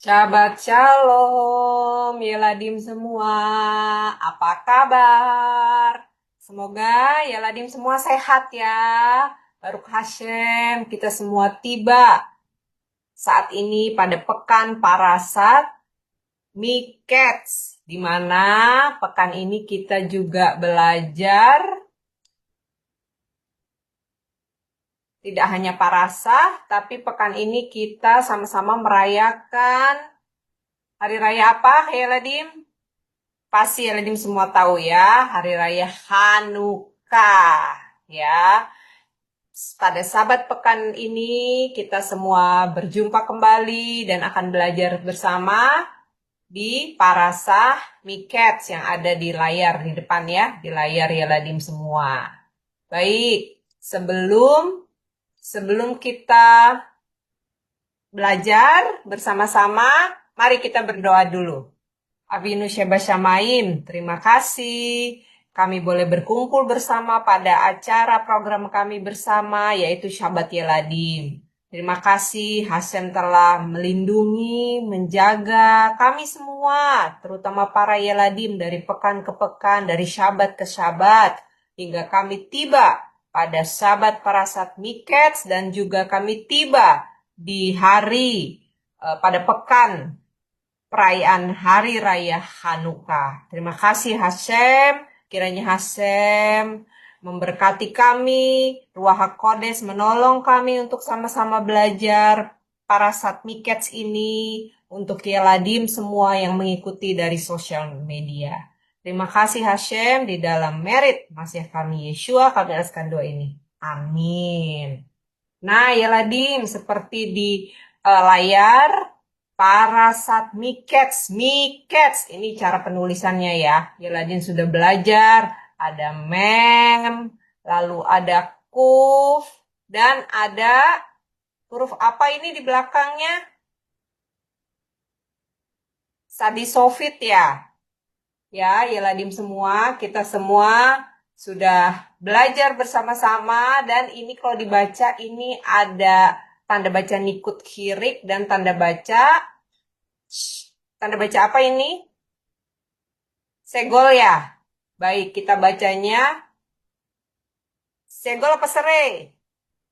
Shabbat Shalom, Yeladim semua. Apa kabar? Semoga Yeladim semua sehat ya. Baruch Hashem, kita semua tiba saat ini pada pekan Parasat Miketz, di mana pekan ini kita juga belajar tidak hanya parasah, tapi pekan ini kita sama-sama merayakan hari raya apa, Yeladim? Pasti Ladim semua tahu ya, Hari Raya Hanukkah. Ya, pada Sabat pekan ini kita semua berjumpa kembali dan akan belajar bersama di Parasah Miketz yang ada di layar di depan ya, di layar ya Ladim semua. Baik, sebelum kita belajar bersama-sama, mari kita berdoa dulu. Avinu Sheba Shamayim, terima kasih. Kami boleh berkumpul bersama pada acara program kami bersama, yaitu Shabbat Yeladim. Terima kasih Hashem telah melindungi, menjaga kami semua, terutama para Yeladim dari pekan ke pekan, dari Syabat ke Syabat, hingga kami tiba pada Syabat Parasat Miketz dan juga kami tiba di hari pada pekan perayaan Hari Raya Hanukkah. Terima kasih Hashem, kiranya Hashem memberkati kami, Ruach HaKodes menolong kami untuk sama-sama belajar Parasat Miketz ini untuk Yeladim semua yang mengikuti dari sosial media. Terima kasih Hashem, di dalam merit Masih kami Yeshua, kami alaskan doa ini. Amin. Nah, Yeladim, seperti di layar, Parasat Miketz, ini cara penulisannya ya. Yeladin sudah belajar, ada mem, lalu ada kuf, dan ada huruf apa ini di belakangnya? Sadi Sofit ya. Ya, Yeladim semua, kita semua sudah belajar bersama-sama dan ini kalau dibaca ini ada tanda baca nikut kirik dan tanda baca apa ini? Segol ya. Baik, kita bacanya segol apa sere?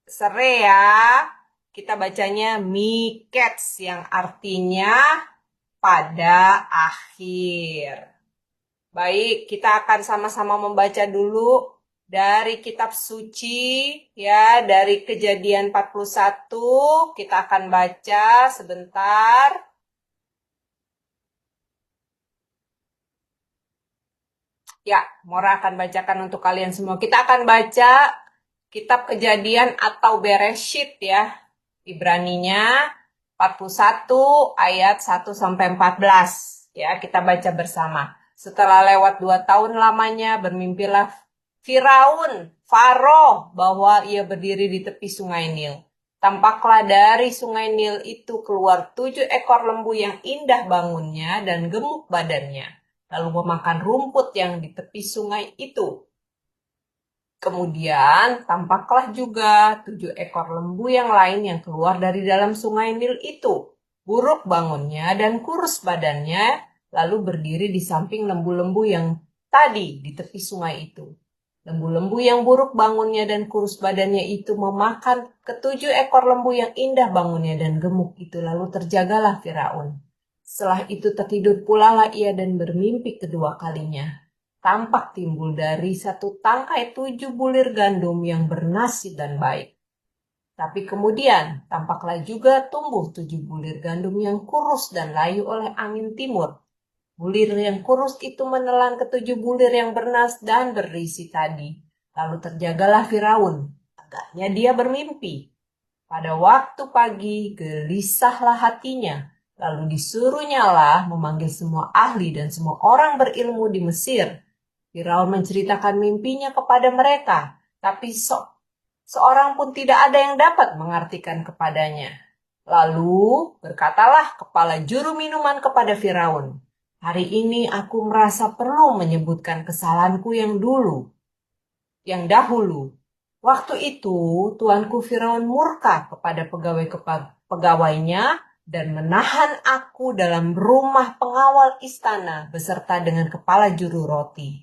Sere ya. Kita bacanya miketz yang artinya pada akhir. Baik, kita akan sama-sama membaca dulu dari kitab suci ya, dari Kejadian 41. Kita akan baca sebentar. Ya, Mora akan bacakan untuk kalian semua. Kita akan baca kitab Kejadian atau Bereshit ya. Ibraninya 41 ayat 1 sampai 14. Ya, kita baca bersama. Setelah lewat 2 tahun lamanya, bermimpilah Faro, bahwa ia berdiri di tepi sungai Nil. Tampaklah dari sungai Nil itu keluar 7 ekor lembu yang indah bangunnya dan gemuk badannya, lalu memakan rumput yang di tepi sungai itu. Kemudian tampaklah juga 7 ekor lembu yang lain yang keluar dari dalam sungai Nil itu. Buruk bangunnya dan kurus badannya, lalu berdiri di samping lembu-lembu yang tadi di tepi sungai itu. Lembu-lembu yang buruk bangunnya dan kurus badannya itu memakan ke-7 ekor lembu yang indah bangunnya dan gemuk itu, lalu terjagalah Firaun. Setelah itu tertidur pula lah ia dan bermimpi kedua kalinya. Tampak timbul dari satu tangkai 7 bulir gandum yang bernasib dan baik. Tapi kemudian tampaklah juga tumbuh 7 bulir gandum yang kurus dan layu oleh angin timur. Bulir yang kurus itu menelan ke-7 bulir yang bernas dan berisi tadi. Lalu terjagalah Firaun. Agaknya dia bermimpi. Pada waktu pagi gelisahlah hatinya. Lalu disuruhnyalah memanggil semua ahli dan semua orang berilmu di Mesir. Firaun menceritakan mimpinya kepada mereka, tapi seorang pun tidak ada yang dapat mengartikan kepadanya. Lalu berkatalah kepala juru minuman kepada Firaun, "Hari ini aku merasa perlu menyebutkan kesalahanku yang dahulu. Waktu itu tuanku Firaun murka kepada pegawai-pegawainya dan menahan aku dalam rumah pengawal istana beserta dengan kepala juru roti.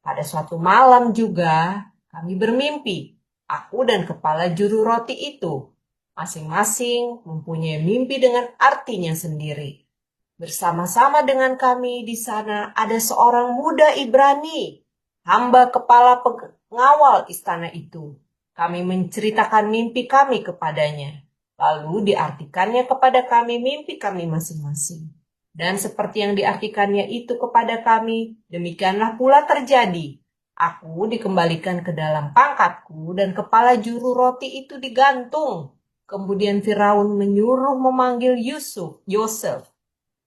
Pada suatu malam juga kami bermimpi, aku dan kepala juru roti itu. Masing-masing mempunyai mimpi dengan artinya sendiri. Bersama-sama dengan kami di sana ada seorang muda Ibrani, hamba kepala pengawal istana itu. Kami menceritakan mimpi kami kepadanya. Lalu diartikannya kepada kami mimpi kami masing-masing. Dan seperti yang diartikannya itu kepada kami, demikianlah pula terjadi. Aku dikembalikan ke dalam pangkatku dan kepala juru roti itu digantung. Kemudian Firaun menyuruh memanggil Yosef.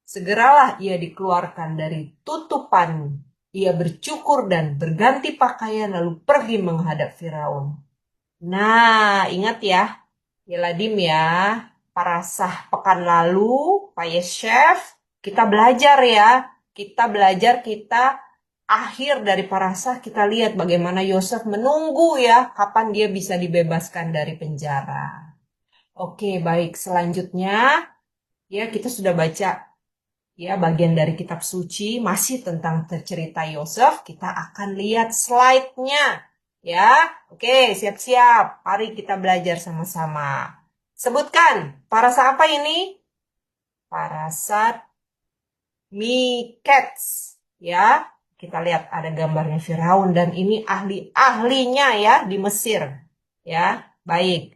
Segeralah ia dikeluarkan dari tutupan. Ia bercukur dan berganti pakaian lalu pergi menghadap Firaun. Nah, ingat ya, Yeladim ya, parasah pekan lalu, Pak Chef, kita belajar ya. Kita akhir dari parasah, kita lihat bagaimana Yosef menunggu ya, kapan dia bisa dibebaskan dari penjara. Oke, baik. Selanjutnya, ya kita sudah baca ya bagian dari kitab suci masih tentang cerita Yosef. Kita akan lihat slide-nya. Ya, oke, siap-siap. Mari kita belajar sama-sama. Sebutkan, parasat apa ini? Parasat Mikets. Ya, kita lihat ada gambarnya Firaun dan ini ahli-ahlinya ya di Mesir. Ya, baik.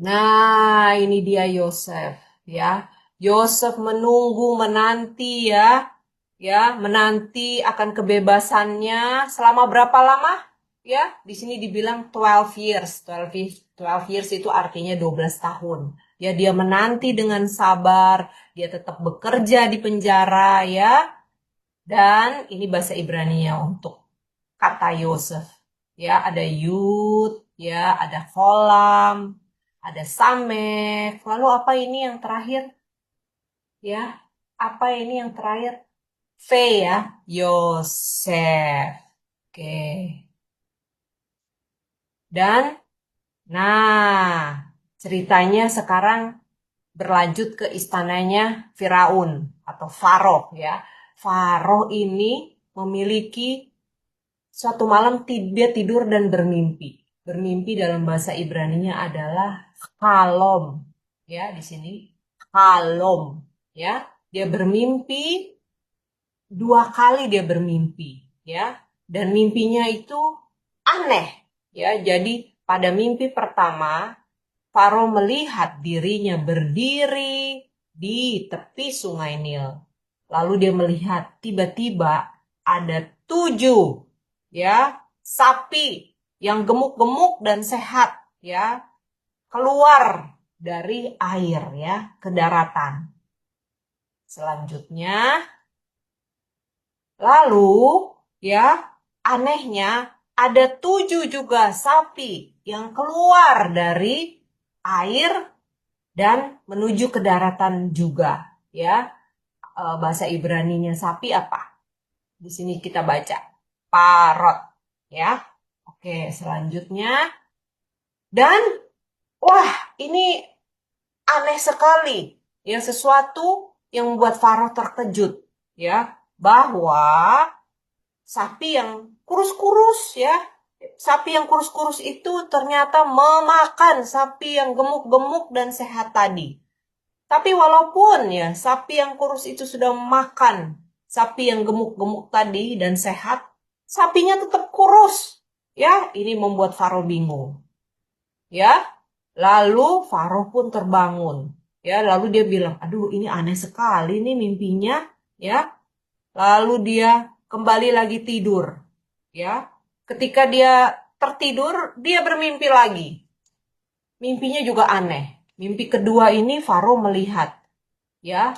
Nah, ini dia Yosef, ya. Yosef menunggu, menanti ya. Ya, menanti akan kebebasannya selama berapa lama? Ya, di sini dibilang 12 years. 12 years itu artinya 12 tahun. Ya, dia menanti dengan sabar, dia tetap bekerja di penjara ya. Dan ini bahasa Ibrani-nya untuk kata Yosef. Ya, ada Yud, ya, ada Kolam, ada Samek. Lalu apa ini yang terakhir? Ya, apa ini yang terakhir? V ya, Yosef. Oke. Dan, nah, ceritanya sekarang berlanjut ke istananya Firaun atau Faro ya. Faro ini memiliki suatu malam dia tidur dan bermimpi. Bermimpi dalam bahasa Ibraninya adalah halom. Ya, di sini halom. Ya, dia bermimpi 2 kali dia bermimpi. Ya, dan mimpinya itu aneh. Ya, jadi pada mimpi pertama Faro melihat dirinya berdiri di tepi sungai Nil. Lalu dia melihat tiba-tiba ada 7 ya sapi yang gemuk-gemuk dan sehat ya keluar dari air ya ke daratan. Selanjutnya lalu ya anehnya ada 7 juga sapi yang keluar dari air dan menuju ke daratan juga ya. Bahasa Ibraninya sapi apa? Di sini kita baca parot ya. Oke, selanjutnya dan wah, ini aneh sekali. Ya, sesuatu yang membuat Faro terkejut ya, bahwa sapi yang kurus-kurus ya, sapi yang kurus-kurus itu ternyata memakan sapi yang gemuk-gemuk dan sehat tadi. Tapi walaupun ya sapi yang kurus itu sudah makan sapi yang gemuk-gemuk tadi dan sehat, sapinya tetap kurus. Ya, ini membuat Faro bingung. Ya, lalu Faro pun terbangun. Ya, lalu dia bilang, aduh ini aneh sekali nih mimpinya. Ya, lalu dia kembali lagi tidur. Ya, ketika dia tertidur, dia bermimpi lagi. Mimpinya juga aneh. Mimpi kedua ini Faro melihat. Ya,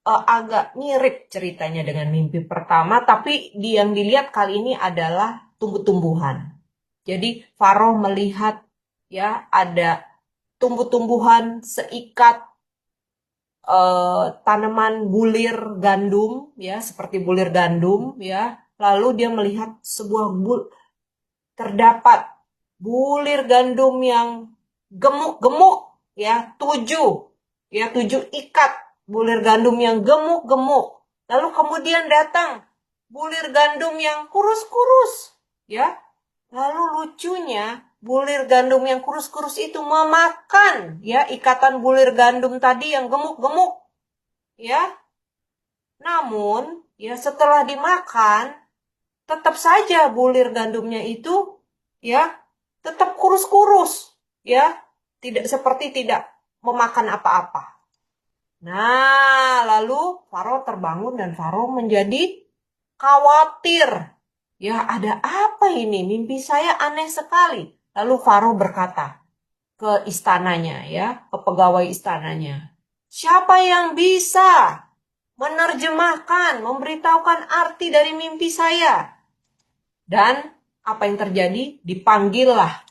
agak mirip ceritanya dengan mimpi pertama, tapi yang dilihat kali ini adalah tumbuh-tumbuhan. Jadi Faro melihat ya ada tumbuh-tumbuhan seikat tanaman bulir gandum ya seperti bulir gandum ya. Lalu dia melihat terdapat bulir gandum yang gemuk-gemuk ya 7 ya 7 ikat bulir gandum yang gemuk-gemuk. Lalu kemudian datang bulir gandum yang kurus-kurus, ya. Lalu lucunya bulir gandum yang kurus-kurus itu memakan, ya, ikatan bulir gandum tadi yang gemuk-gemuk, ya. Namun, ya, setelah dimakan, tetap saja bulir gandumnya itu, ya, tetap kurus-kurus, ya, tidak memakan apa-apa. Nah, lalu Faro terbangun dan Faro menjadi khawatir. Ya, ada apa ini? Mimpi saya aneh sekali. Lalu Faro berkata ke istananya, ya, ke pegawai istananya. Siapa yang bisa menerjemahkan, memberitahukan arti dari mimpi saya? Dan apa yang terjadi? Dipanggillah,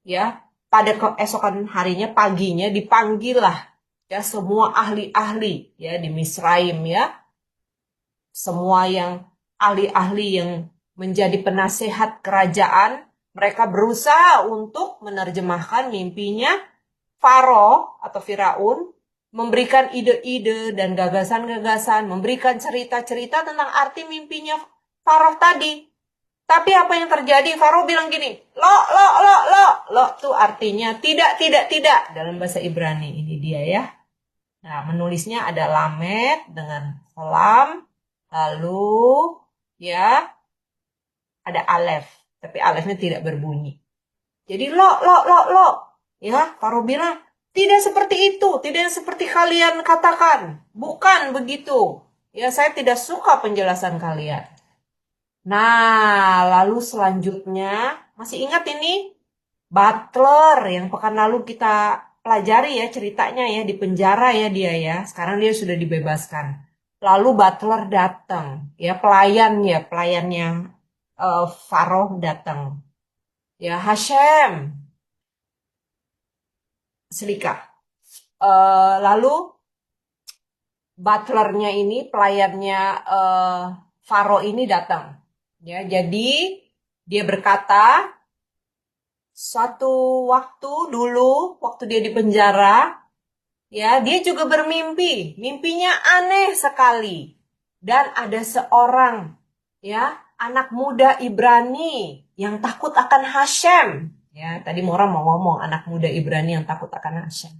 ya, pada keesokan harinya, paginya dipanggillah, ya, semua ahli-ahli, ya, di Misraim, ya, semua yang ahli-ahli yang menjadi penasehat kerajaan, mereka berusaha untuk menerjemahkan mimpinya Faro atau Firaun, memberikan ide-ide dan gagasan-gagasan, memberikan cerita-cerita tentang arti mimpinya Faro tadi. Tapi apa yang terjadi? Faro bilang gini, lo tuh artinya tidak, tidak, tidak dalam bahasa Ibrani. Ini dia, ya. Nah, menulisnya ada lamet dengan salam, lalu, ya, ada alef, tapi alefnya tidak berbunyi. Jadi lo, ya, Faro bilang, tidak seperti itu, tidak seperti kalian katakan, bukan begitu. Ya, saya tidak suka penjelasan kalian. Nah, lalu selanjutnya, masih ingat ini? Butler yang pekan lalu kita pelajari, ya, ceritanya, ya, di penjara, ya, dia, ya. Sekarang dia sudah dibebaskan. Lalu Butler datang, ya, pelayannya Faro datang. Ya, Hashem, Selika. Lalu butlernya ini, pelayannya Faro ini datang. Ya, jadi dia berkata, suatu waktu dulu, waktu dia di penjara, ya, dia juga bermimpi. Mimpinya aneh sekali. Dan ada seorang, ya, anak muda Ibrani yang takut akan Hashem. Ya, tadi Mora mau ngomong anak muda Ibrani yang takut akan Hashem.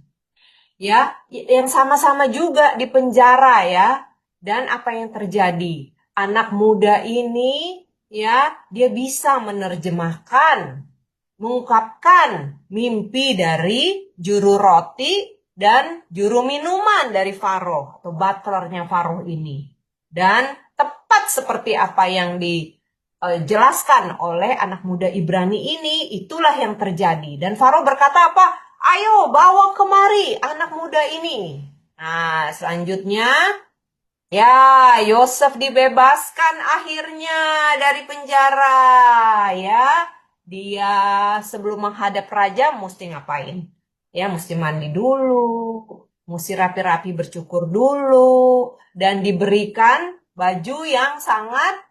Ya, yang sama-sama juga di penjara, ya. Dan apa yang terjadi? Anak muda ini, ya, dia bisa menerjemahkan, mengungkapkan mimpi dari juru roti dan juru minuman dari Faro atau butlernya Faro ini. Dan tepat seperti apa yang dijelaskan oleh anak muda Ibrani ini, itulah yang terjadi. Dan Faro berkata apa? Ayo bawa kemari anak muda ini. Nah, selanjutnya, ya, Yosef dibebaskan akhirnya dari penjara, ya. Dia sebelum menghadap raja mesti ngapain? Ya, mesti mandi dulu, mesti rapi-rapi bercukur dulu, dan diberikan baju yang sangat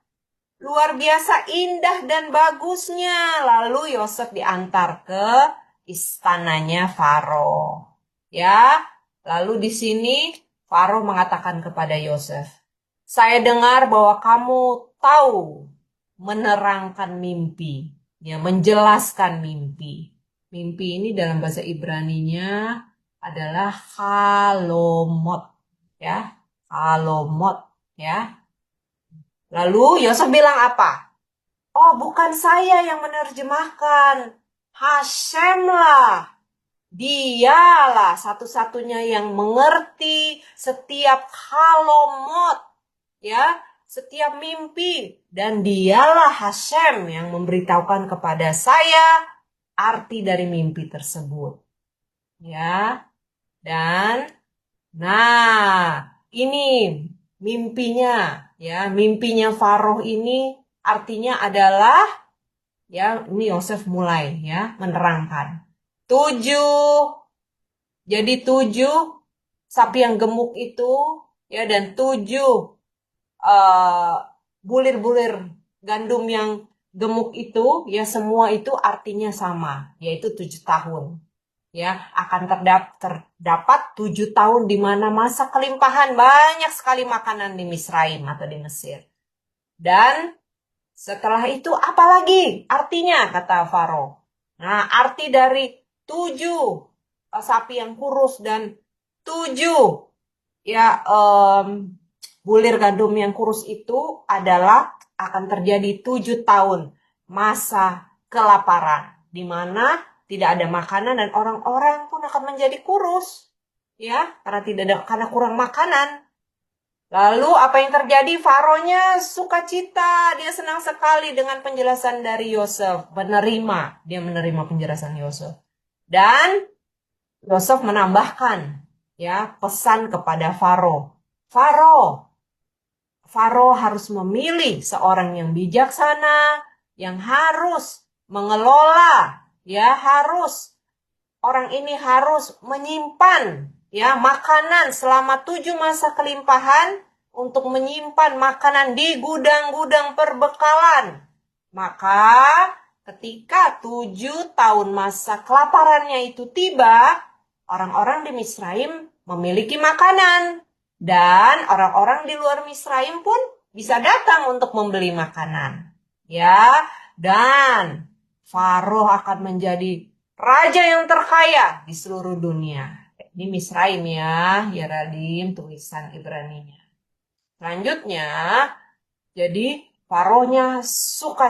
luar biasa indah dan bagusnya. Lalu Yosef diantar ke istananya Faro. Ya, lalu di sini Faro mengatakan kepada Yosef, saya dengar bahwa kamu tahu menerangkan mimpi, ya, menjelaskan mimpi. Mimpi ini dalam bahasa Ibraninya adalah halomot, ya, halomot, ya. Lalu Yosef bilang apa? Oh, bukan saya yang menerjemahkan, Hashem lah. Dialah satu-satunya yang mengerti setiap halomot, ya, setiap mimpi. Dan dialah Hashem yang memberitahukan kepada saya arti dari mimpi tersebut. Ya, dan nah, ini mimpinya, ya, mimpinya Faro ini artinya adalah, ya, ini Yosef mulai, ya, menerangkan. 7, jadi 7 sapi yang gemuk itu, ya, dan 7 bulir-bulir gandum yang gemuk itu, ya, semua itu artinya sama, yaitu 7 tahun. ya akan terdapat 7 tahun di mana masa kelimpahan banyak sekali makanan di Misraim atau di Mesir. Dan setelah itu apalagi artinya kata Faro. Nah, arti dari 7 sapi yang kurus dan 7 ya bulir gandum yang kurus itu adalah akan terjadi 7 tahun masa kelaparan di mana tidak ada makanan dan orang-orang pun akan menjadi kurus ya karena kurang makanan. Lalu apa yang terjadi? Faronya sukacita, dia senang sekali dengan penjelasan dari Yosef, dia menerima penjelasan Yosef. Dan Yosef menambahkan ya pesan kepada Faro. Faro harus memilih seorang yang bijaksana, yang harus mengelola, ya orang ini harus menyimpan ya makanan selama 7 masa kelimpahan untuk menyimpan makanan di gudang-gudang perbekalan. Maka ketika 7 tahun masa kelaparannya itu tiba, orang-orang di Misraim memiliki makanan. Dan orang-orang di luar Misraim pun bisa datang untuk membeli makanan. Ya, dan Faro akan menjadi raja yang terkaya di seluruh dunia. Ini Misraim ya Radim, tulisan Ibraninya. Selanjutnya, jadi Faronya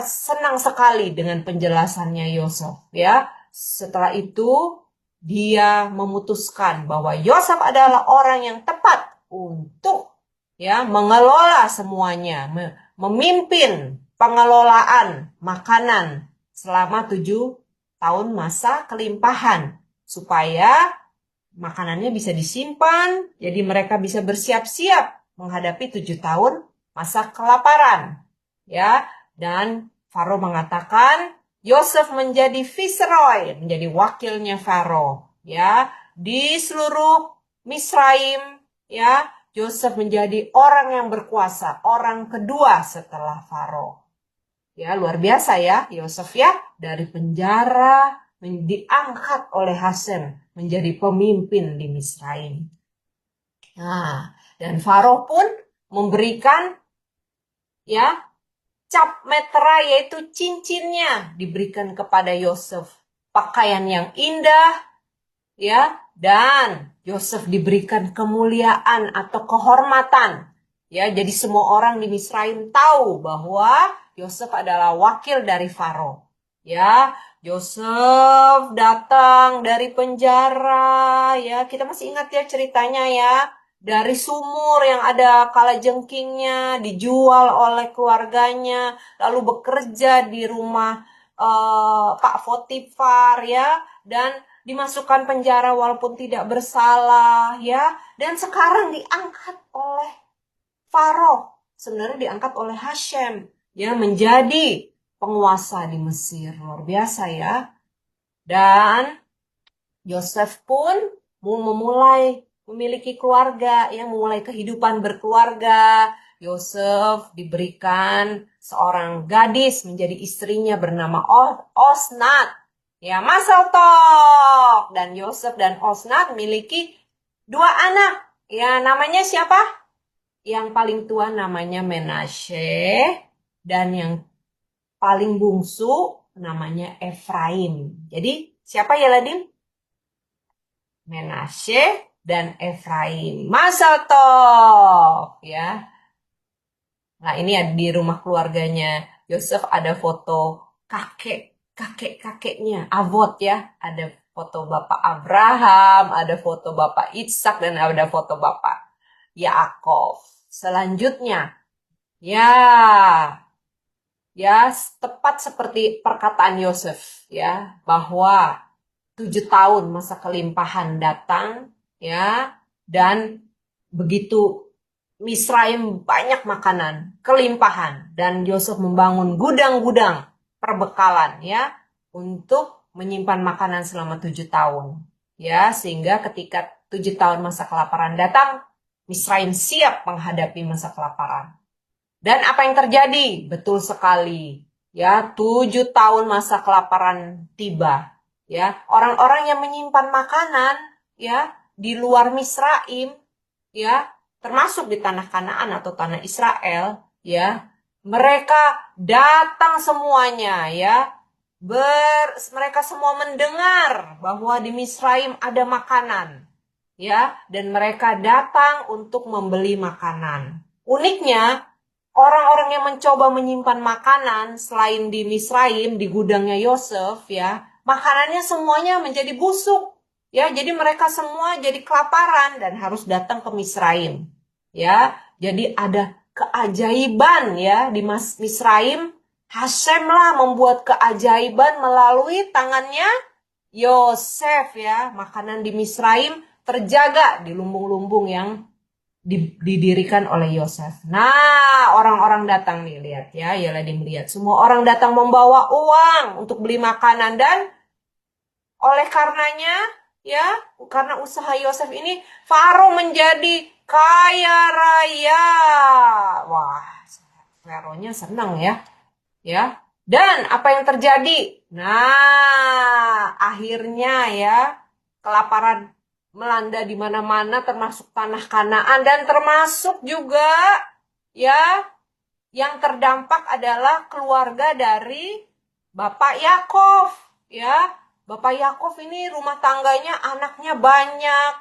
senang sekali dengan penjelasannya Yosef. Ya, setelah itu dia memutuskan bahwa Yosef adalah orang yang tepat untuk ya mengelola semuanya, memimpin pengelolaan makanan selama 7 tahun masa kelimpahan supaya makanannya bisa disimpan, jadi mereka bisa bersiap-siap menghadapi 7 tahun masa kelaparan. Ya, dan Faro mengatakan Yosef menjadi viceroy, menjadi wakilnya Faro, ya, di seluruh Misraim, ya. Yosef menjadi orang yang berkuasa, orang kedua setelah Faro. Ya, luar biasa ya, Yosef ya, dari penjara diangkat oleh Hasem menjadi pemimpin di Misraim. Nah, dan Faro pun memberikan ya cap metera yaitu cincinnya diberikan kepada Yosef. Pakaian yang indah ya dan Yosef diberikan kemuliaan atau kehormatan. Ya, jadi semua orang di Misraim tahu bahwa Yosef adalah wakil dari Faro. Ya, Yosef datang dari penjara, ya kita masih ingat ya ceritanya ya. Dari sumur yang ada kalajengkingnya, dijual oleh keluarganya, lalu bekerja di rumah Pak Potifar ya, dan dimasukkan penjara walaupun tidak bersalah ya, dan sekarang diangkat oleh Faro, sebenarnya diangkat oleh Hashem ya menjadi penguasa di Mesir. Luar biasa ya. Dan Yosef pun memulai memiliki keluarga, yang memulai kehidupan berkeluarga. Yosef diberikan seorang gadis menjadi istrinya bernama Osnat. Ya, Masal Tov. Dan Yosef dan Osnat memiliki 2 anak. Ya, namanya siapa? Yang paling tua namanya Menashe. Dan yang paling bungsu namanya Efraim. Jadi, siapa ya Ladim? Menashe dan Efraim. Masal Tov. Ya. Nah, ini di rumah keluarganya Yosef ada foto kakek-kakeknya, Avot ya. Ada foto Bapak Abraham, ada foto Bapak Ishak, dan ada foto Bapak Yaakov. Selanjutnya, ya tepat seperti perkataan Yosef ya, bahwa 7 tahun masa kelimpahan datang ya, dan begitu Misraim banyak makanan, kelimpahan, dan Yosef membangun gudang-gudang perbekalan ya untuk menyimpan makanan selama 7 tahun. Ya, sehingga ketika 7 tahun masa kelaparan datang, Misraim siap menghadapi masa kelaparan. Dan apa yang terjadi? Betul sekali. Ya, 7 tahun masa kelaparan tiba. Ya, orang-orang yang menyimpan makanan ya di luar Misraim ya, termasuk di tanah Kanaan atau tanah Israel ya, mereka datang semuanya ya. Mereka semua mendengar bahwa di Misraim ada makanan ya, dan mereka datang untuk membeli makanan. Uniknya, orang-orang yang mencoba menyimpan makanan selain di Misraim, di gudangnya Yosef ya, makanannya semuanya menjadi busuk. Ya, jadi mereka semua jadi kelaparan dan harus datang ke Misraim. Ya, jadi ada keajaiban ya di Misraim. Hashem lah membuat keajaiban melalui tangannya Yosef ya. Makanan di Misraim terjaga di lumbung-lumbung yang didirikan oleh Yosef. Nah, orang-orang datang nih, lihat ya, Yeladim lihat. Semua orang datang membawa uang untuk beli makanan dan oleh karenanya, ya, karena usaha Yosef ini, Faro menjadi kaya raya. Wah, Faronya senang ya, ya. Dan apa yang terjadi? Nah, akhirnya ya, kelaparan melanda di mana-mana termasuk tanah Kanaan dan termasuk juga ya yang terdampak adalah keluarga dari Bapak Yakov ya. Bapak Yakov ini rumah tangganya anaknya banyak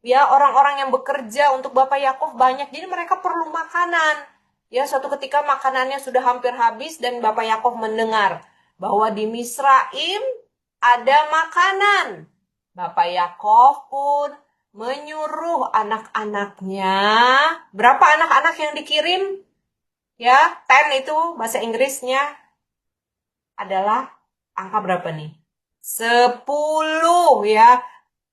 ya, orang-orang yang bekerja untuk Bapak Yakov banyak, jadi mereka perlu makanan ya. Suatu ketika makanannya sudah hampir habis dan Bapak Yakov mendengar bahwa di Misraim ada makanan. Bapak Yakov pun menyuruh anak-anaknya. Berapa anak-anak yang dikirim? Ya, 10 itu bahasa Inggrisnya adalah angka berapa nih? 10 ya.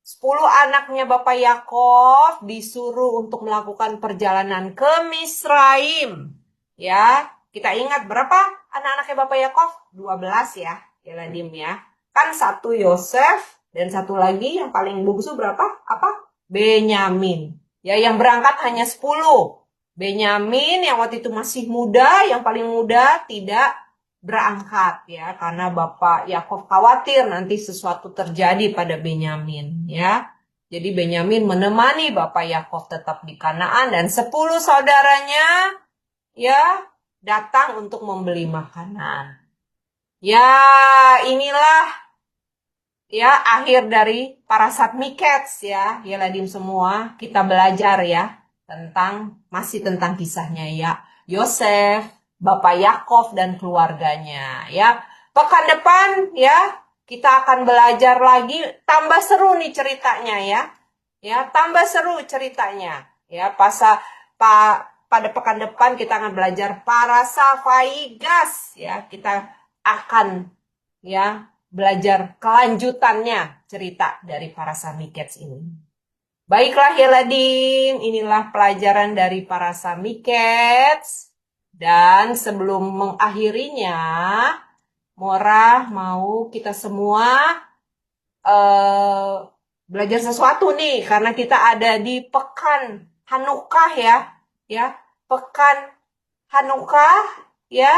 10 anaknya Bapak Yakov disuruh untuk melakukan perjalanan ke Misraim. Ya, kita ingat berapa anak-anaknya Bapak Yakov? 12 ya, Yeladim ya. Kan satu Yosef dan satu lagi yang paling bungsu berapa? Apa? Benyamin. Ya, yang berangkat hanya 10. Benyamin yang waktu itu masih muda, yang paling muda tidak berangkat ya, karena Bapak Yakov khawatir nanti sesuatu terjadi pada Benyamin ya. Jadi Benyamin menemani Bapak Yakov tetap di Kanaan dan 10 saudaranya ya datang untuk membeli makanan. Ya, inilah ya akhir dari Parashat Miketz ya. Ya Ladim semua, kita belajar ya masih tentang kisahnya ya Yosef, Bapak Yakov dan keluarganya ya. Pekan depan ya kita akan belajar lagi, tambah seru nih ceritanya ya. Ya, tambah seru ceritanya. Ya, pada pekan depan kita akan belajar Parashat Vaigas ya. Kita akan ya belajar kelanjutannya cerita dari Parashat Miketz ini. Baiklah Yeladim, inilah pelajaran dari Parashat Miketz. Dan sebelum mengakhirinya, Mora mau kita semua belajar sesuatu nih, karena kita ada di Pekan Hanukkah ya. Ya, Pekan Hanukkah ya.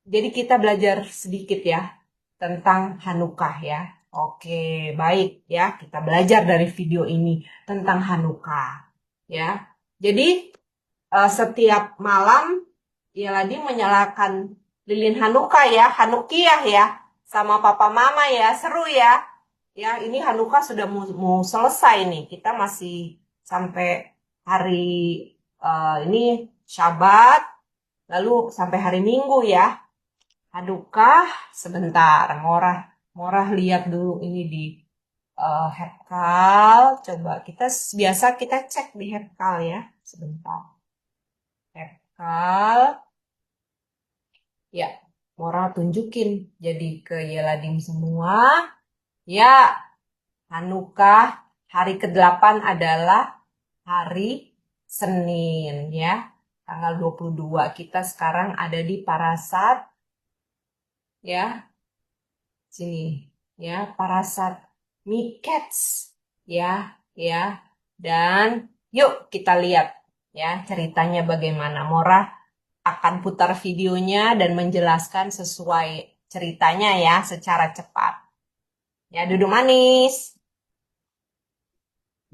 Jadi kita belajar sedikit ya tentang Hanukkah ya. Oke, baik ya. Kita belajar dari video ini tentang Hanukkah ya. Jadi setiap malam ya Ladi menyalakan lilin Hanukkah ya, Hanukiah ya, sama papa mama ya, seru ya. Ya, ini Hanukkah sudah mau selesai nih. Kita masih sampai hari ini Syabat, lalu sampai hari Minggu ya. Hanukkah sebentar, Morah lihat dulu ini di Herkal. Coba biasa kita cek di Herkal ya, sebentar. Herkal. Ya, Morah tunjukin jadi ke Yeladim semua. Ya, Hanukkah hari ke-8 adalah hari Senin ya. Tanggal 22 kita sekarang ada di Parashat ya. Sini ya, Parashat Miketz ya, ya. Dan yuk kita lihat ya ceritanya bagaimana. Morah akan putar videonya dan menjelaskan sesuai ceritanya ya secara cepat. Ya, duduk manis.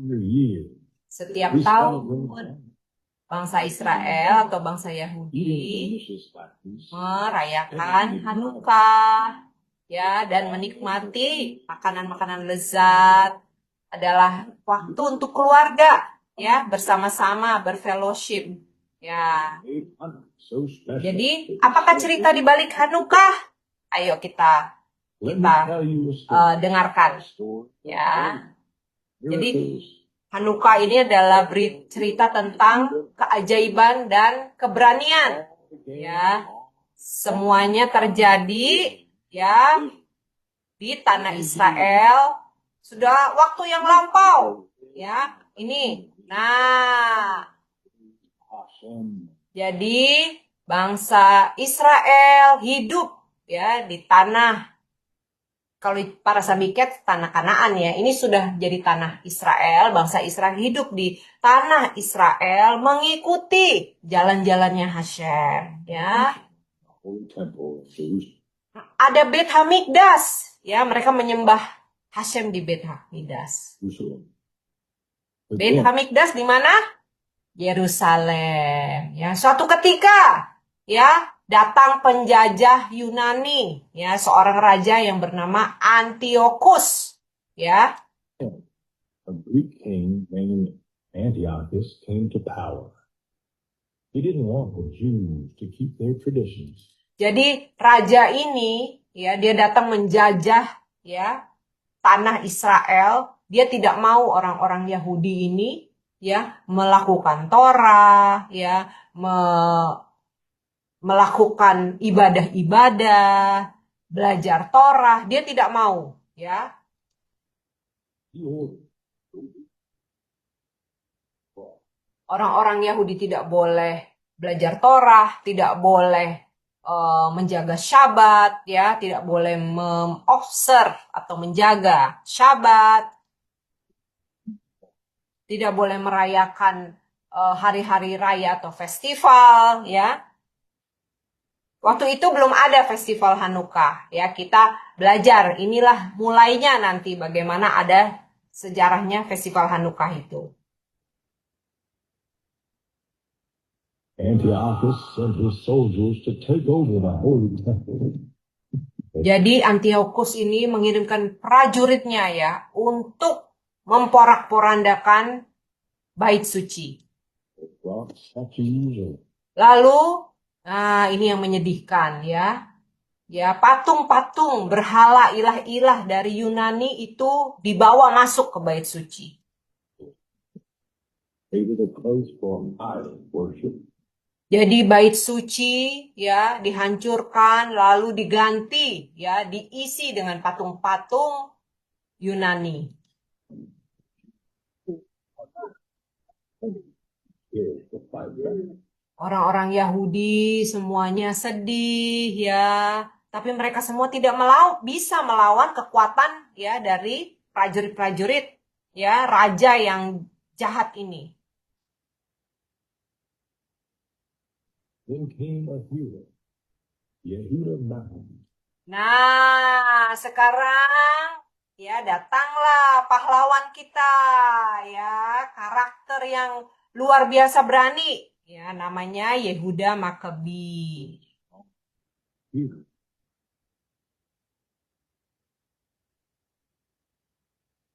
year. Setiap We tahun celebrate bangsa Israel atau bangsa Yahudi delicious foods. merayakan Hanukkah, ya, dan menikmati makanan-makanan lezat adalah waktu untuk keluarga, ya, bersama-sama berfellowship, ya. So special. Jadi, apakah cerita di balik Hanukkah? Ayo kita Let me tell you a story. dengarkan, ya. Jadi, Hanukkah ini adalah cerita tentang keajaiban dan keberanian, ya. Semuanya terjadi, ya, di tanah Israel sudah waktu yang lampau, ya. Ini, nah, jadi bangsa Israel hidup, ya, di tanah, kalau para Samiket tanah Kanaan, ya, ini sudah jadi tanah Israel. Bangsa Israel hidup di tanah Israel mengikuti jalan-jalannya Hashem, ya. Ada Bet Hamikdas, ya, mereka menyembah Hashem di Bet Hamikdas. Bet Hamikdas di mana? Yerusalem, ya. Suatu ketika, ya, datang penjajah Yunani, ya, seorang raja yang bernama Antiochus, ya. A Greek king named Antiochus came to power. He didn't want the Jews to keep their traditions. Jadi raja ini, ya, dia datang menjajah, ya, tanah Israel. Dia tidak mau orang-orang Yahudi ini, ya, melakukan Torah, ya, melakukan ibadah-ibadah, belajar Torah. Dia tidak mau, ya. Orang-orang Yahudi tidak boleh belajar Torah, tidak boleh menjaga Syabat, ya, tidak boleh mengobserv atau menjaga Syabat, tidak boleh merayakan hari-hari raya atau festival, ya. Waktu itu belum ada festival Hanukkah, ya. Kita belajar, inilah mulainya nanti bagaimana ada sejarahnya festival Hanukkah itu. Antiochus sent his soldiers to take over the holy temple. Jadi Antiochus ini mengirimkan prajuritnya, ya, untuk memporak-porandakan bait suci. Lalu, nah, ini yang menyedihkan, ya. Ya, patung-patung berhala ilah-ilah dari Yunani itu dibawa masuk ke bait suci. Jadi bait suci, ya, dihancurkan lalu diganti, ya, diisi dengan patung-patung Yunani. Orang-orang Yahudi semuanya sedih, ya, tapi mereka semua tidak bisa melawan kekuatan, ya, dari prajurit-prajurit, ya, raja yang jahat ini. Nah, sekarang, ya, datanglah pahlawan kita, ya, karakter yang luar biasa berani, ya, namanya Yehuda Makabi.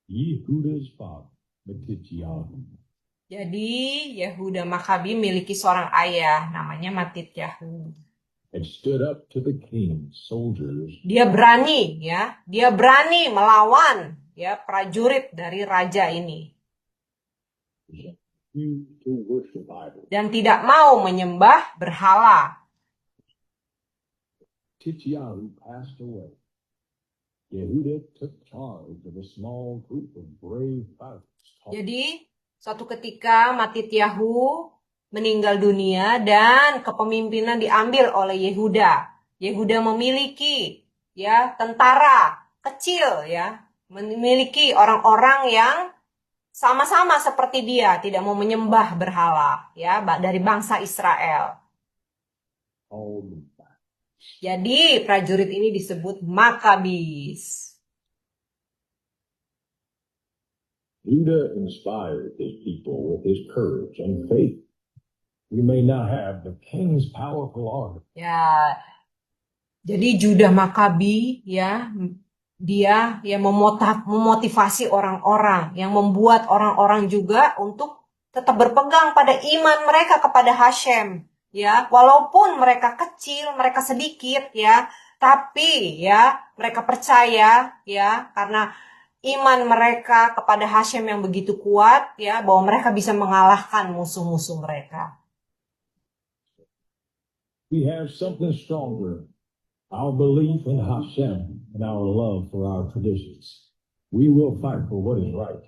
Yehuda's father, Matityahu. Jadi Yehuda Makabi memiliki seorang ayah namanya Matityahu. And stood up to the king's soldiers. Dia berani, ya, dia berani melawan, ya, prajurit dari raja ini. Dan tidak mau menyembah berhala. Matityahu passed away. Yehuda took charge of a small group of brave fighters. Jadi, suatu ketika Matityahu meninggal dunia dan kepemimpinan diambil oleh Yehuda. Yehuda memiliki, ya, tentara kecil, ya, memiliki orang-orang yang sama-sama seperti dia, tidak mau menyembah berhala, ya, dari bangsa Israel. Jadi prajurit ini disebut Makabis. Judah inspired his people with his courage and faith. We may now have the king's powerful army. Ya, jadi Judah Makabi ya, dia yang memotivasi orang-orang, yang membuat orang-orang juga untuk tetap berpegang pada iman mereka kepada Hashem. Ya, walaupun mereka kecil, mereka sedikit ya, tapi ya mereka percaya ya karena iman mereka kepada Hashem yang begitu kuat ya bahwa mereka bisa mengalahkan musuh-musuh mereka. We have something stronger, our belief in Hashem and our love for our traditions. We will fight for what is right.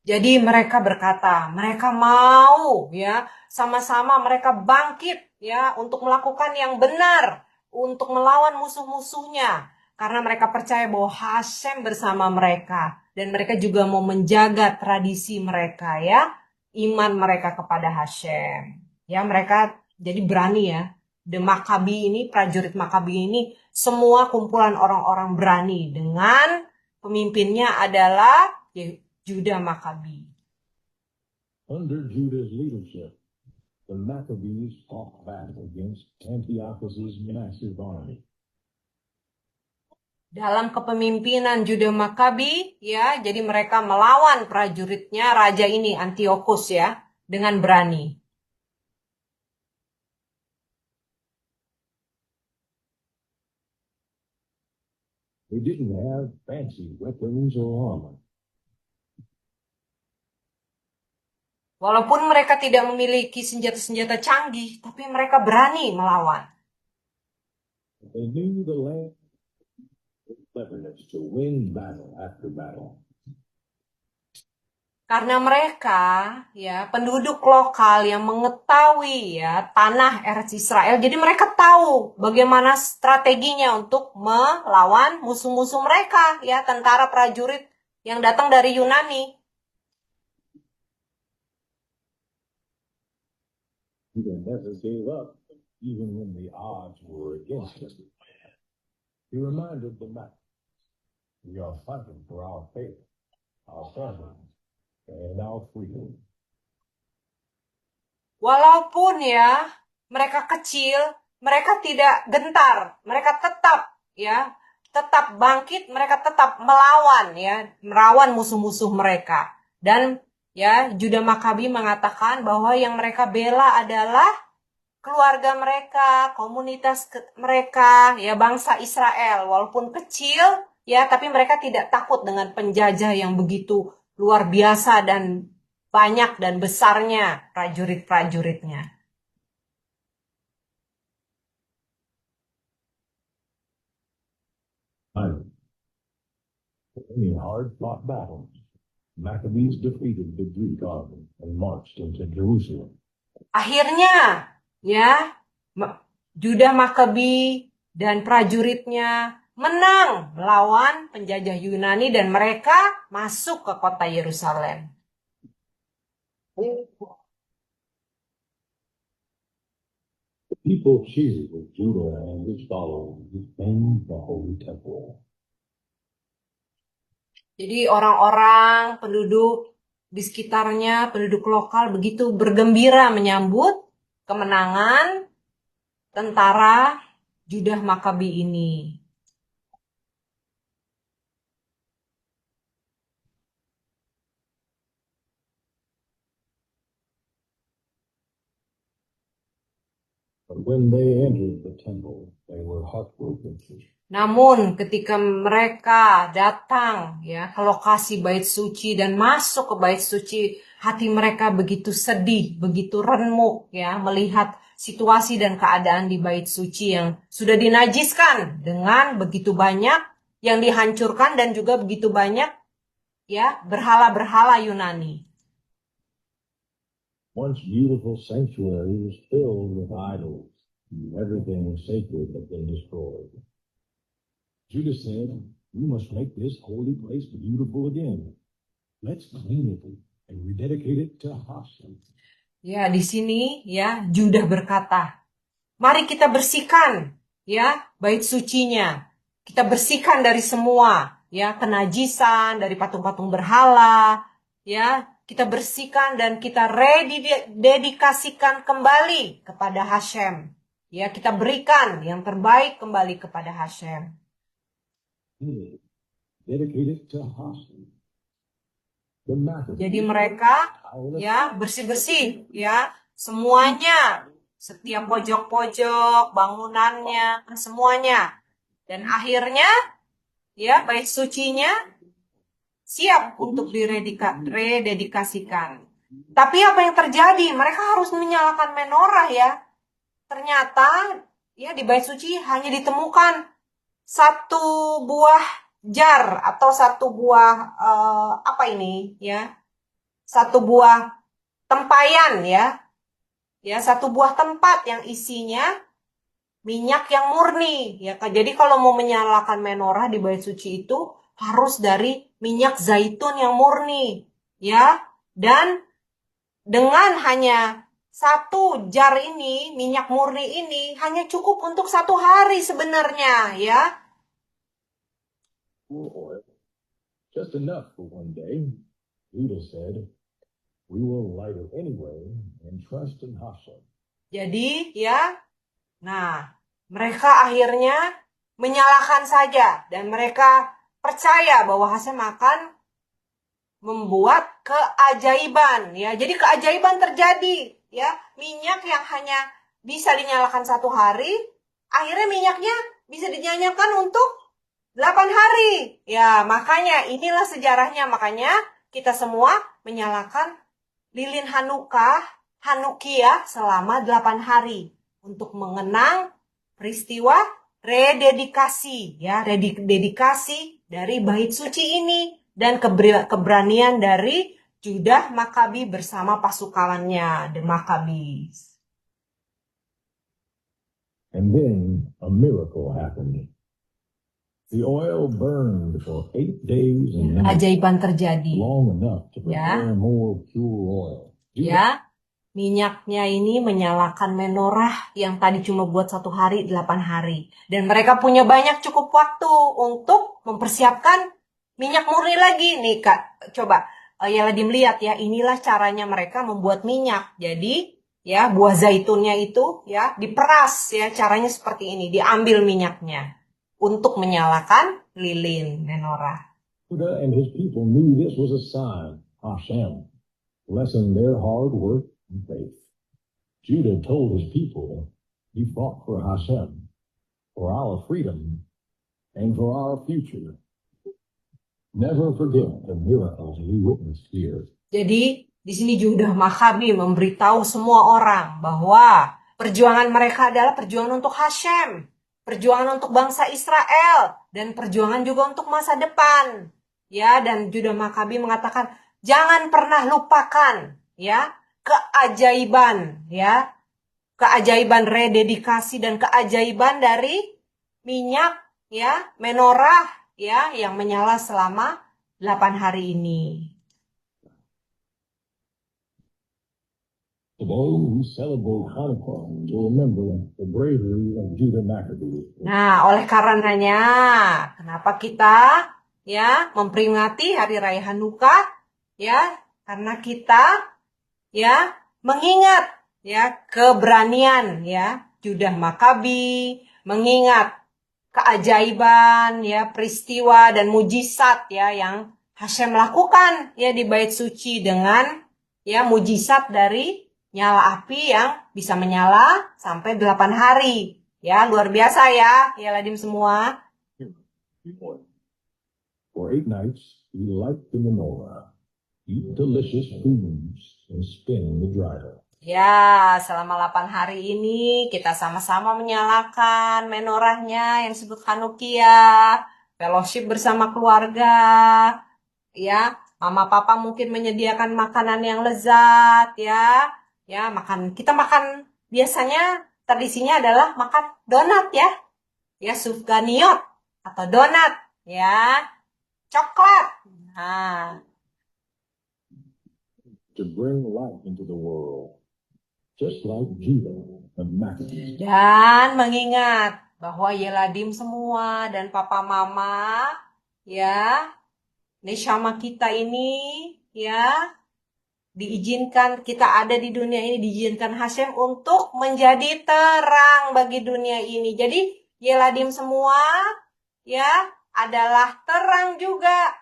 Jadi mereka berkata, mereka mau ya sama-sama mereka bangkit ya untuk melakukan yang benar, untuk melawan musuh-musuhnya. Karena mereka percaya bahwa Hashem bersama mereka. Dan mereka juga mau menjaga tradisi mereka ya. Iman mereka kepada Hashem. Ya mereka jadi berani ya. The Makabi ini, prajurit Makabi ini, semua kumpulan orang-orang berani. Dengan pemimpinnya adalah Judah Makabi. Under Judah's leadership, the Maccabees fought back against Antiochus's massive army. Dalam kepemimpinan Judah Makabi, ya, jadi mereka melawan prajuritnya raja ini Antiochus ya, dengan berani. They didn't have fancy weapons or armor. Walaupun mereka tidak memiliki senjata-senjata canggih, tapi mereka berani melawan. They knew the land was leverage to win battle after battle. Karena mereka, ya, penduduk lokal yang mengetahui ya tanah Eretz Israel, jadi mereka tahu bagaimana strateginya untuk melawan musuh-musuh mereka, ya, tentara prajurit yang datang dari Yunani. Judah never gave up, even when the odds were against us. He reminded the Mac, we are fighting for our faith, our family, and our freedom. Walaupun ya mereka kecil, mereka tidak gentar, mereka tetap bangkit, mereka tetap melawan ya, melawan musuh-musuh mereka. Dan ya Judah Makabi mengatakan bahwa yang mereka bela adalah keluarga mereka, komunitas mereka, ya bangsa Israel. Walaupun kecil, ya tapi mereka tidak takut dengan penjajah yang begitu luar biasa dan banyak dan besarnya prajurit-prajuritnya. In hard-fought battles, Maccabees defeated the Greek army and marched into Jerusalem. Akhirnya, ya, Judah Makabi dan prajuritnya menang melawan penjajah Yunani dan mereka masuk ke kota Yerusalem. The people cheered as Judah and his followers defended the holy temple. Jadi orang-orang penduduk di sekitarnya, penduduk lokal begitu bergembira menyambut kemenangan tentara Judah Makabi ini. But when they entered the temple, they were heartbroken. Namun ketika mereka datang ya ke lokasi bait suci dan masuk ke bait suci, hati mereka begitu sedih, begitu remuk ya melihat situasi dan keadaan di bait suci yang sudah dinajiskan dengan begitu banyak yang dihancurkan dan juga begitu banyak ya berhala-berhala Yunani. Once beautiful sanctuary was filled with idols, and everything sacred had been destroyed. Judah said, we must make this holy place beautiful again. Let's clean it and rededicate it to Hashem. Ya, di sini ya Judah berkata, mari kita bersihkan ya bait sucinya. Kita bersihkan dari semua ya kenajisan, dari patung-patung berhala, ya, kita bersihkan dan kita rededikasikan kembali kepada Hashem. Ya, kita berikan yang terbaik kembali kepada Hashem. Dedicated to Hashem. The Maccabees. Jadi mereka ya bersih-bersih ya semuanya, setiap pojok-pojok bangunannya, semuanya. Dan akhirnya ya bait sucinya siap untuk rededikasikan. Tapi apa yang terjadi? Mereka harus menyalakan menorah ya. Ternyata ya di bait suci hanya ditemukan satu buah jar atau satu buah apa ini ya? Satu buah tempayan ya. Ya, satu buah tempat yang isinya minyak yang murni ya. Jadi kalau mau menyalakan menorah di bait suci itu harus dari minyak zaitun yang murni ya. Dan dengan hanya satu jar ini, minyak murni ini hanya cukup untuk 1 hari sebenarnya ya. Oil. Just enough for one day. Judah said, "We will light it anyway and trust in Hashem." Jadi ya, nah mereka akhirnya menyalakan saja dan mereka percaya bahwa Hashem akan membuat keajaiban ya. Jadi keajaiban terjadi ya. Minyak yang hanya bisa dinyalakan 1 hari, akhirnya minyaknya bisa dinyalakan untuk 8 hari. Ya, makanya inilah sejarahnya. Makanya kita semua menyalakan lilin Hanukkah selama 8 hari untuk mengenang peristiwa rededikasi ya, rededikasi dari bait suci ini dan keberanian dari Judah Makabi bersama pasukannya, the Maccabees. And then a miracle happened. The oil burned for 8 days and nights, Keajaiban terjadi. long enough to Ya. prepare more pure oil. Ya, minyaknya ini menyalakan menorah yang tadi cuma buat 1 hari, 8 hari. Dan mereka punya banyak cukup waktu untuk mempersiapkan minyak murni lagi. Nih Kak, coba ya Ladim lihat ya, inilah caranya mereka membuat minyak. Jadi ya buah zaitunnya itu ya diperas ya, caranya seperti ini, diambil minyaknya untuk menyalakan lilin menorah. Judah and his people knew this was a sign, Hashem, blessing their hard work and faith. Judah told his people, "He fought for Hashem, for our freedom, and for our future. Never forget the miracles we witnessed here." Jadi di sini Judah Makabi memberitahu semua orang bahwa perjuangan mereka adalah perjuangan untuk Hashem, perjuangan untuk bangsa Israel, dan perjuangan juga untuk masa depan. Ya, dan Judah Makabi mengatakan jangan pernah lupakan ya keajaiban ya, keajaiban rededikasi dan keajaiban dari minyak ya menorah ya yang menyala selama 8 hari ini. Today we celebrate Hanukkah to remember the bravery of Judah Maccabees. Nah, oleh karenanya, kenapa kita ya memperingati Hari Raya Hanukkah? Ya, karena kita ya mengingat ya keberanian ya Judah Makabi, mengingat keajaiban ya peristiwa dan mujizat ya yang Hashem lakukan ya di bait suci dengan ya mujizat dari nyala api yang bisa menyala sampai 8 hari. Ya, luar biasa ya Ladim semua. For 8 nights we light the menorah, eat delicious foods, and spin the dryder. Ya, selama 8 hari ini kita sama-sama menyalakan menorahnya yang disebut Hanukkah, fellowship bersama keluarga, ya, mama papa mungkin menyediakan makanan yang lezat, ya, kita makan biasanya tradisinya adalah makan donat ya sufganiyot atau donat, ya, coklat. Nah, to bring light into the world, just like Judah and Maccabees. dan mengingat bahwa Yeladim semua dan papa mama ya neshama kita ini ya, diizinkan kita ada di dunia ini, diizinkan Hashem untuk menjadi terang bagi dunia ini. Jadi Yeladim semua ya adalah terang juga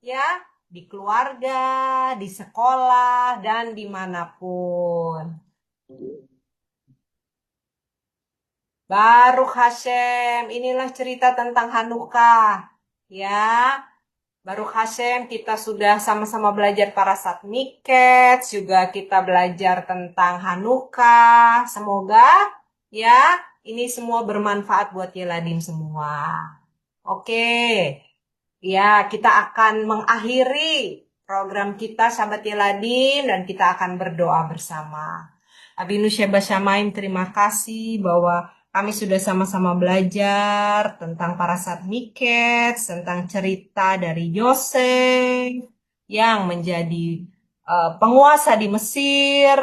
ya, di keluarga, di sekolah, dan dimanapun. Baruch Hashem, inilah cerita tentang Hanukkah. Ya, Baruch Hashem, kita sudah sama-sama belajar Parashat Miketz, juga kita belajar tentang Hanukkah. Semoga ya, ini semua bermanfaat buat Yeladim semua. Oke, ya kita akan mengakhiri program kita Sahabat Yeladim dan kita akan berdoa bersama. Abinu Sheba Shamaim, terima kasih bahwa kami sudah sama-sama belajar tentang Parashat Miketz, tentang cerita dari Yosef yang menjadi penguasa di Mesir,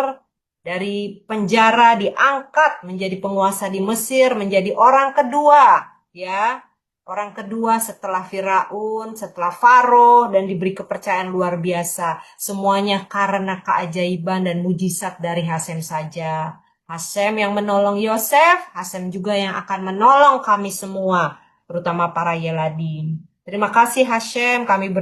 dari penjara diangkat menjadi penguasa di Mesir, menjadi orang kedua, ya, orang kedua setelah Firaun, setelah Faro, dan diberi kepercayaan luar biasa. Semuanya karena keajaiban dan mujizat dari Hashem saja. Hashem yang menolong Yosef, Hashem juga yang akan menolong kami semua, terutama para Yeladim. Terima kasih Hashem, kami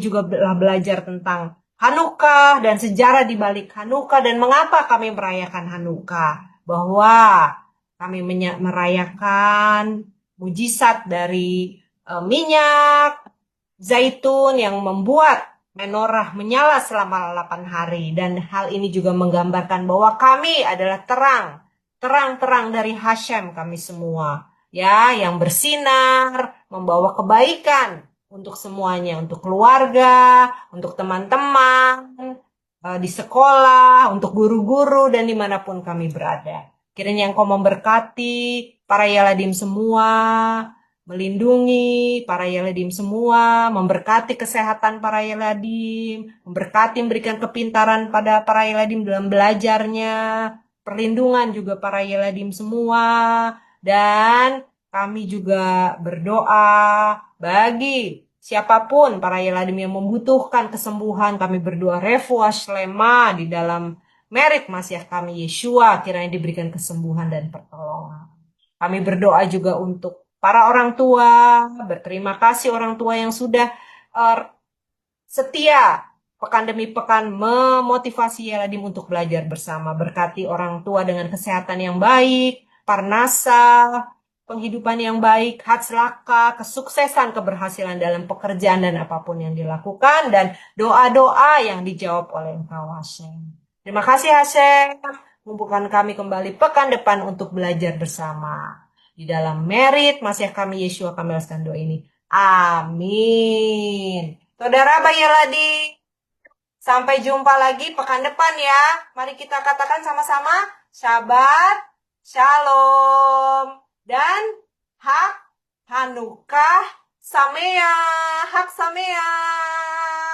juga belajar tentang Hanukkah dan sejarah di balik Hanukkah dan mengapa kami merayakan Hanukkah. Bahwa kami merayakan mujizat dari minyak zaitun yang membuat menorah menyala selama 8 hari. Dan hal ini juga menggambarkan bahwa kami adalah terang dari Hashem kami semua. Ya, yang bersinar, membawa kebaikan untuk semuanya, untuk keluarga, untuk teman-teman, di sekolah, untuk guru-guru, dan dimanapun kami berada. Kiranya Engkau memberkati para Yeladim semua, melindungi para Yeladim semua, memberkati kesehatan para Yeladim, memberkati memberikan kepintaran pada para Yeladim dalam belajarnya, perlindungan juga para Yeladim semua, dan kami juga berdoa bagi siapapun para Yeladim yang membutuhkan kesembuhan, kami berdoa refuah shlema di dalam merit Masiah kami Yeshua, kiranya diberikan kesembuhan dan pertolongan. Kami berdoa juga untuk para orang tua, berterima kasih orang tua yang sudah setia pekan demi pekan memotivasi Yeladim untuk belajar bersama. Berkati orang tua dengan kesehatan yang baik, parnasa, penghidupan yang baik, hatslaka, kesuksesan, keberhasilan dalam pekerjaan dan apapun yang dilakukan, dan doa-doa yang dijawab oleh Engkau Hashem. Terima kasih Hashem, kumpulkan kami kembali pekan depan untuk belajar bersama. Di dalam merit Masiah kami Yeshua kami alaskan doa ini. Amin. Saudara Bayeladi, sampai jumpa lagi pekan depan ya. Mari kita katakan sama-sama Shabbat Shalom dan Hak Hanukkah Sameach, Hak Sameach.